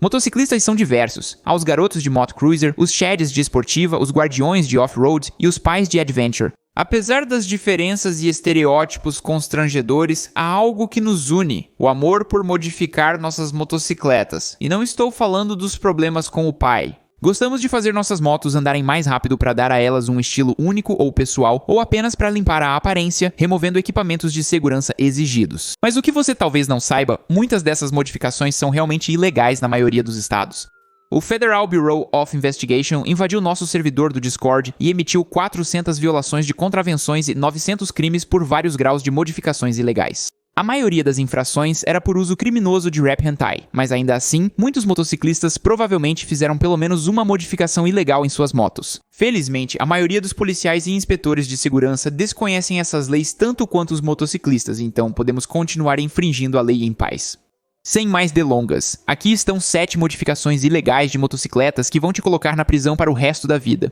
Motociclistas são diversos. Há os garotos de moto cruiser, os shads de esportiva, os guardiões de off-road e os pais de adventure. Apesar das diferenças e estereótipos constrangedores, há algo que nos une: o amor por modificar nossas motocicletas. E não estou falando dos problemas com o pai. Gostamos de fazer nossas motos andarem mais rápido para dar a elas um estilo único ou pessoal, ou apenas para limpar a aparência, removendo equipamentos de segurança exigidos. Mas o que você talvez não saiba, muitas dessas modificações são realmente ilegais na maioria dos estados. O Federal Bureau of Investigation invadiu nosso servidor do Discord e emitiu 400 violações de contravenções e 900 crimes por vários graus de modificações ilegais. A maioria das infrações era por uso criminoso de rap hentai, mas ainda assim, muitos motociclistas provavelmente fizeram pelo menos uma modificação ilegal em suas motos. Felizmente, a maioria dos policiais e inspetores de segurança desconhecem essas leis tanto quanto os motociclistas, então podemos continuar infringindo a lei em paz. Sem mais delongas, aqui estão 7 modificações ilegais de motocicletas que vão te colocar na prisão para o resto da vida.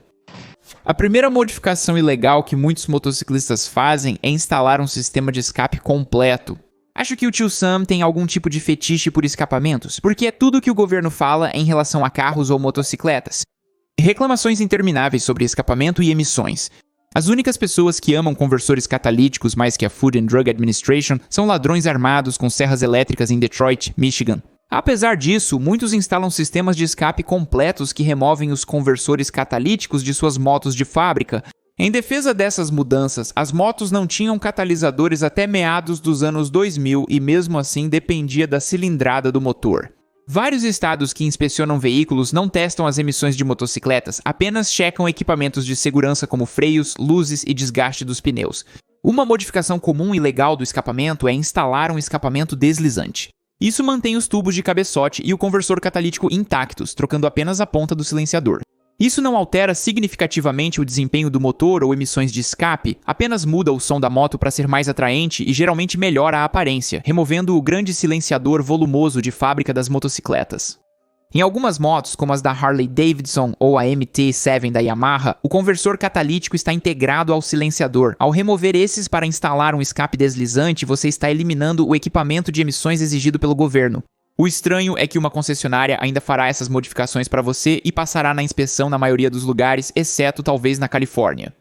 A primeira modificação ilegal que muitos motociclistas fazem é instalar um sistema de escape completo. Acho que o tio Sam tem algum tipo de fetiche por escapamentos, porque é tudo que o governo fala em relação a carros ou motocicletas. Reclamações intermináveis sobre escapamento e emissões. As únicas pessoas que amam conversores catalíticos mais que a Food and Drug Administration são ladrões armados com serras elétricas em Detroit, Michigan. Apesar disso, muitos instalam sistemas de escape completos que removem os conversores catalíticos de suas motos de fábrica. Em defesa dessas mudanças, as motos não tinham catalisadores até meados dos anos 2000 e mesmo assim dependia da cilindrada do motor. Vários estados que inspecionam veículos não testam as emissões de motocicletas, apenas checam equipamentos de segurança como freios, luzes e desgaste dos pneus. Uma modificação comum e legal do escapamento é instalar um escapamento deslizante. Isso mantém os tubos de cabeçote e o conversor catalítico intactos, trocando apenas a ponta do silenciador. Isso não altera significativamente o desempenho do motor ou emissões de escape, apenas muda o som da moto para ser mais atraente e geralmente melhora a aparência, removendo o grande silenciador volumoso de fábrica das motocicletas. Em algumas motos, como as da Harley Davidson ou a MT-7 da Yamaha, o conversor catalítico está integrado ao silenciador. Ao remover esses para instalar um escape deslizante, você está eliminando o equipamento de emissões exigido pelo governo. O estranho é que uma concessionária ainda fará essas modificações para você e passará na inspeção na maioria dos lugares, exceto talvez na Califórnia.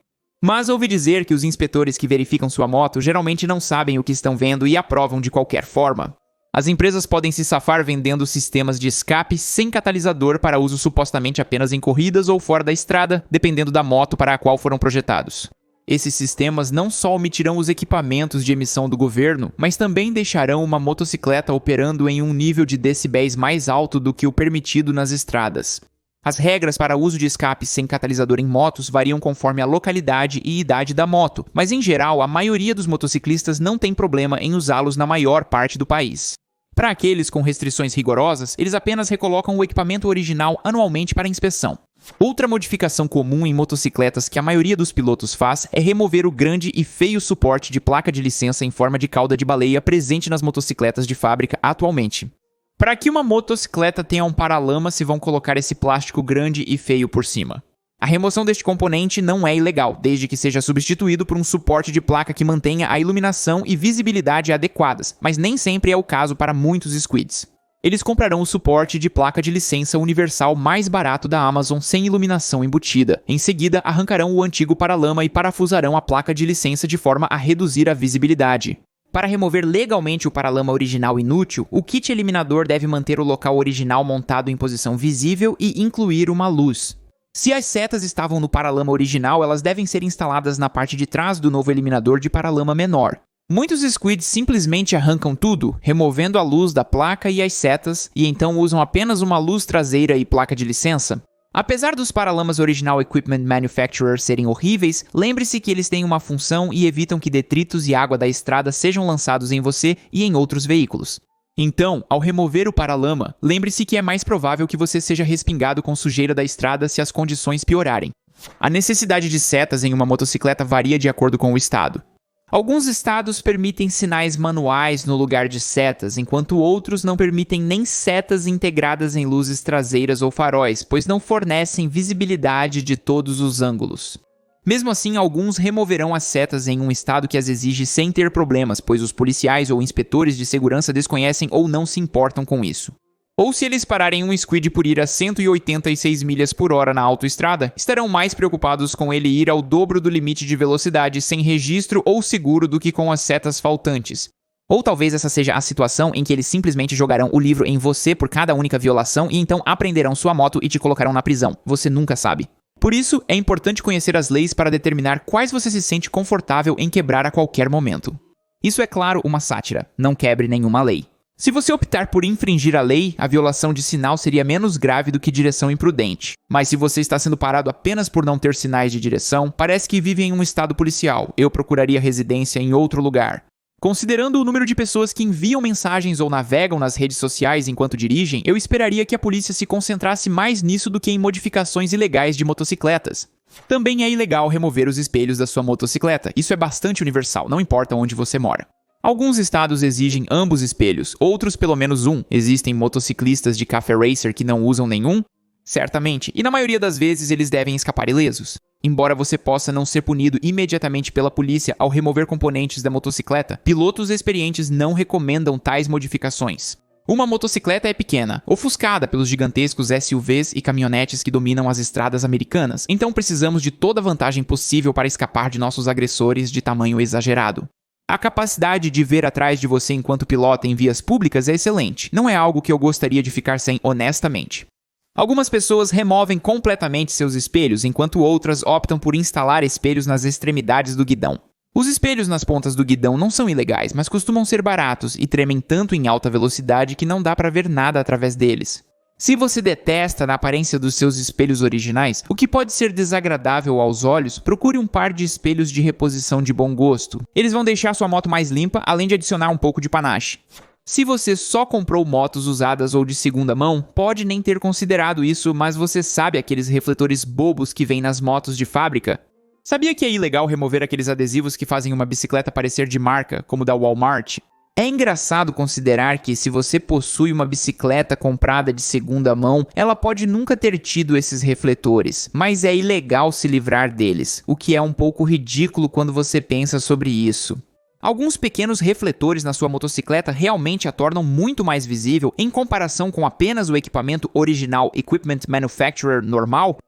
Mas ouvi dizer que os inspetores que verificam sua moto geralmente não sabem o que estão vendo e aprovam de qualquer forma. As empresas podem se safar vendendo sistemas de escape sem catalisador para uso supostamente apenas em corridas ou fora da estrada, dependendo da moto para a qual foram projetados. Esses sistemas não só omitirão os equipamentos de emissão do governo, mas também deixarão uma motocicleta operando em um nível de decibéis mais alto do que o permitido nas estradas. As regras para uso de escape sem catalisador em motos variam conforme a localidade e idade da moto, mas em geral a maioria dos motociclistas não tem problema em usá-los na maior parte do país. Para aqueles com restrições rigorosas, eles apenas recolocam o equipamento original anualmente para inspeção. Outra modificação comum em motocicletas que a maioria dos pilotos faz é remover o grande e feio suporte de placa de licença em forma de cauda de baleia presente nas motocicletas de fábrica atualmente. Para que uma motocicleta tenha um paralama, se vão colocar esse plástico grande e feio por cima. A remoção deste componente não é ilegal, desde que seja substituído por um suporte de placa que mantenha a iluminação e visibilidade adequadas, mas nem sempre é o caso para muitos squids. Eles comprarão o suporte de placa de licença universal mais barato da Amazon sem iluminação embutida. Em seguida, arrancarão o antigo paralama e parafusarão a placa de licença de forma a reduzir a visibilidade. Para remover legalmente o paralama original inútil, o kit eliminador deve manter o local original montado em posição visível e incluir uma luz. Se as setas estavam no paralama original, elas devem ser instaladas na parte de trás do novo eliminador de paralama menor. Muitos squids simplesmente arrancam tudo, removendo a luz da placa e as setas, e então usam apenas uma luz traseira e placa de licença. Apesar dos paralamas Original Equipment Manufacturer serem horríveis, lembre-se que eles têm uma função e evitam que detritos e água da estrada sejam lançados em você e em outros veículos. Então, ao remover o paralama, lembre-se que é mais provável que você seja respingado com sujeira da estrada se as condições piorarem. A necessidade de setas em uma motocicleta varia de acordo com o estado. Alguns estados permitem sinais manuais no lugar de setas, enquanto outros não permitem nem setas integradas em luzes traseiras ou faróis, pois não fornecem visibilidade de todos os ângulos. Mesmo assim, alguns removerão as setas em um estado que as exige sem ter problemas, pois os policiais ou inspetores de segurança desconhecem ou não se importam com isso. Ou se eles pararem um squid por ir a 186 milhas por hora na autoestrada, estarão mais preocupados com ele ir ao dobro do limite de velocidade sem registro ou seguro do que com as setas faltantes. Ou talvez essa seja a situação em que eles simplesmente jogarão o livro em você por cada única violação e então apreenderão sua moto e te colocarão na prisão. Você nunca sabe. Por isso, é importante conhecer as leis para determinar quais você se sente confortável em quebrar a qualquer momento. Isso é, claro, uma sátira. Não quebre nenhuma lei. Se você optar por infringir a lei, a violação de sinal seria menos grave do que direção imprudente. Mas se você está sendo parado apenas por não ter sinais de direção, parece que vive em um estado policial. Eu procuraria residência em outro lugar. Considerando o número de pessoas que enviam mensagens ou navegam nas redes sociais enquanto dirigem, eu esperaria que a polícia se concentrasse mais nisso do que em modificações ilegais de motocicletas. Também é ilegal remover os espelhos da sua motocicleta. Isso é bastante universal, não importa onde você mora. Alguns estados exigem ambos espelhos, outros pelo menos um. Existem motociclistas de café racer que não usam nenhum? Certamente, e na maioria das vezes eles devem escapar ilesos. Embora você possa não ser punido imediatamente pela polícia ao remover componentes da motocicleta, pilotos experientes não recomendam tais modificações. Uma motocicleta é pequena, ofuscada pelos gigantescos SUVs e caminhonetes que dominam as estradas americanas, então precisamos de toda a vantagem possível para escapar de nossos agressores de tamanho exagerado. A capacidade de ver atrás de você enquanto pilota em vias públicas é excelente. Não é algo que eu gostaria de ficar sem honestamente. Algumas pessoas removem completamente seus espelhos, enquanto outras optam por instalar espelhos nas extremidades do guidão. Os espelhos nas pontas do guidão não são ilegais, mas costumam ser baratos e tremem tanto em alta velocidade que não dá para ver nada através deles. Se você detesta a aparência dos seus espelhos originais, o que pode ser desagradável aos olhos, procure um par de espelhos de reposição de bom gosto. Eles vão deixar sua moto mais limpa, além de adicionar um pouco de panache. Se você só comprou motos usadas ou de segunda mão, pode nem ter considerado isso, mas você sabe aqueles refletores bobos que vêm nas motos de fábrica? Sabia que é ilegal remover aqueles adesivos que fazem uma bicicleta parecer de marca, como da Walmart? É engraçado considerar que, se você possui uma bicicleta comprada de segunda mão, ela pode nunca ter tido esses refletores, mas é ilegal se livrar deles, o que é um pouco ridículo quando você pensa sobre isso. Alguns pequenos refletores na sua motocicleta realmente a tornam muito mais visível em comparação com apenas o equipamento original Equipment Manufacturer normal.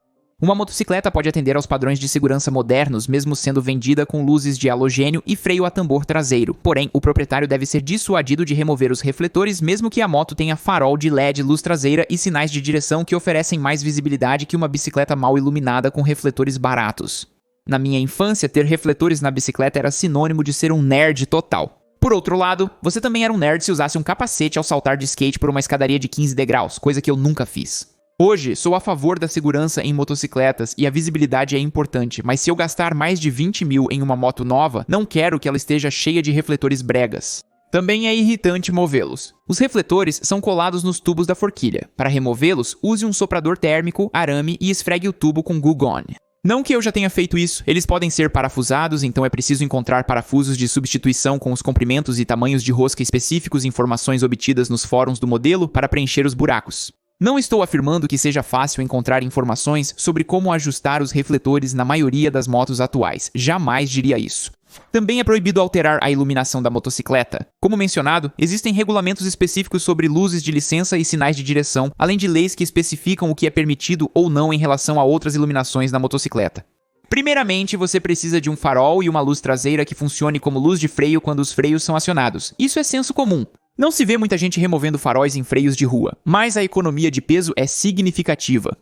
Uma motocicleta pode atender aos padrões de segurança modernos, mesmo sendo vendida com luzes de halogênio e freio a tambor traseiro. Porém, o proprietário deve ser dissuadido de remover os refletores, mesmo que a moto tenha farol de LED, luz traseira e sinais de direção que oferecem mais visibilidade que uma bicicleta mal iluminada com refletores baratos. Na minha infância, ter refletores na bicicleta era sinônimo de ser um nerd total. Por outro lado, você também era um nerd se usasse um capacete ao saltar de skate por uma escadaria de 15 degraus, coisa que eu nunca fiz. Hoje, sou a favor da segurança em motocicletas e a visibilidade é importante, mas se eu gastar mais de 20 mil em uma moto nova, não quero que ela esteja cheia de refletores bregas. Também é irritante movê-los. Os refletores são colados nos tubos da forquilha. Para removê-los, use um soprador térmico, arame e esfregue o tubo com Goo Gone. Não que eu já tenha feito isso, eles podem ser parafusados, então é preciso encontrar parafusos de substituição com os comprimentos e tamanhos de rosca específicos e informações obtidas nos fóruns do modelo para preencher os buracos. Não estou afirmando que seja fácil encontrar informações sobre como ajustar os refletores na maioria das motos atuais, jamais diria isso. Também é proibido alterar a iluminação da motocicleta. Como mencionado, existem regulamentos específicos sobre luzes de licença e sinais de direção, além de leis que especificam o que é permitido ou não em relação a outras iluminações na motocicleta. Primeiramente, você precisa de um farol e uma luz traseira que funcione como luz de freio quando os freios são acionados. Isso é senso comum. Não se vê muita gente removendo faróis em freios de rua, mas a economia de peso é significativa.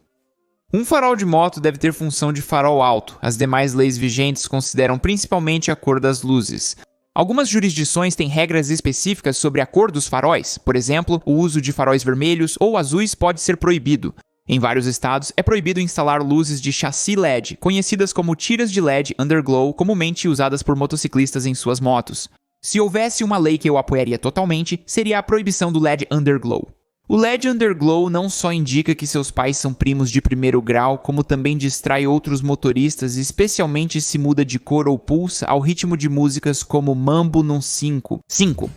Um farol de moto deve ter função de farol alto. As demais leis vigentes consideram principalmente a cor das luzes. Algumas jurisdições têm regras específicas sobre a cor dos faróis. Por exemplo, o uso de faróis vermelhos ou azuis pode ser proibido. Em vários estados, é proibido instalar luzes de chassi LED, conhecidas como tiras de LED underglow, comumente usadas por motociclistas em suas motos. Se houvesse uma lei que eu apoiaria totalmente, seria a proibição do LED underglow. O LED underglow não só indica que seus pais são primos de primeiro grau, como também distrai outros motoristas, especialmente se muda de cor ou pulsa ao ritmo de músicas como Mambo num 5.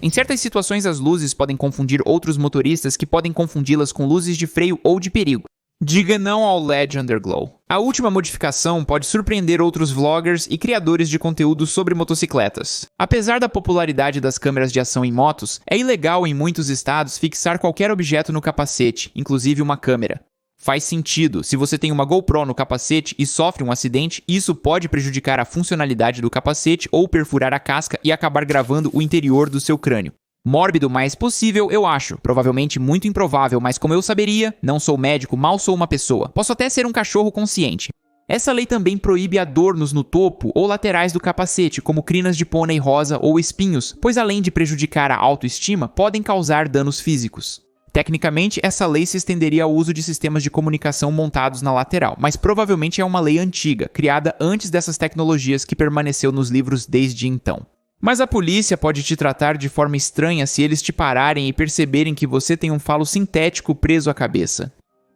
Em certas situações as luzes podem confundir outros motoristas que podem confundi-las com luzes de freio ou de perigo. Diga não ao LED Underglow. A última modificação pode surpreender outros vloggers e criadores de conteúdo sobre motocicletas. Apesar da popularidade das câmeras de ação em motos, é ilegal em muitos estados fixar qualquer objeto no capacete, inclusive uma câmera. Faz sentido, se você tem uma GoPro no capacete e sofre um acidente, isso pode prejudicar a funcionalidade do capacete ou perfurar a casca e acabar gravando o interior do seu crânio. Mórbido mais possível, eu acho. Provavelmente muito improvável, mas como eu saberia, não sou médico, mal sou uma pessoa. Posso até ser um cachorro consciente. Essa lei também proíbe adornos no topo ou laterais do capacete, como crinas de pônei rosa ou espinhos, pois além de prejudicar a autoestima, podem causar danos físicos. Tecnicamente, essa lei se estenderia ao uso de sistemas de comunicação montados na lateral, mas provavelmente é uma lei antiga, criada antes dessas tecnologias que permaneceu nos livros desde então. Mas a polícia pode te tratar de forma estranha se eles te pararem e perceberem que você tem um falo sintético preso à cabeça.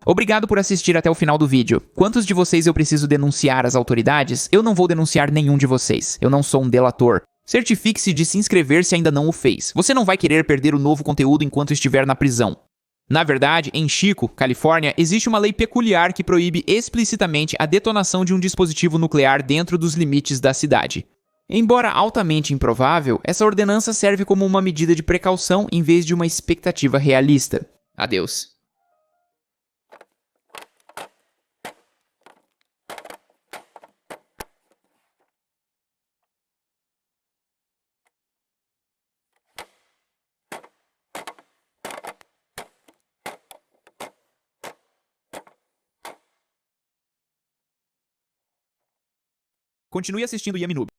Obrigado por assistir até o final do vídeo. Quantos de vocês eu preciso denunciar às autoridades? Eu não vou denunciar nenhum de vocês. Eu não sou um delator. Certifique-se de se inscrever se ainda não o fez. Você não vai querer perder o novo conteúdo enquanto estiver na prisão. Na verdade, em Chico, Califórnia, existe uma lei peculiar que proíbe explicitamente a detonação de um dispositivo nuclear dentro dos limites da cidade. Embora altamente improvável, essa ordenança serve como uma medida de precaução em vez de uma expectativa realista. Adeus. Continue assistindo Yami Noob.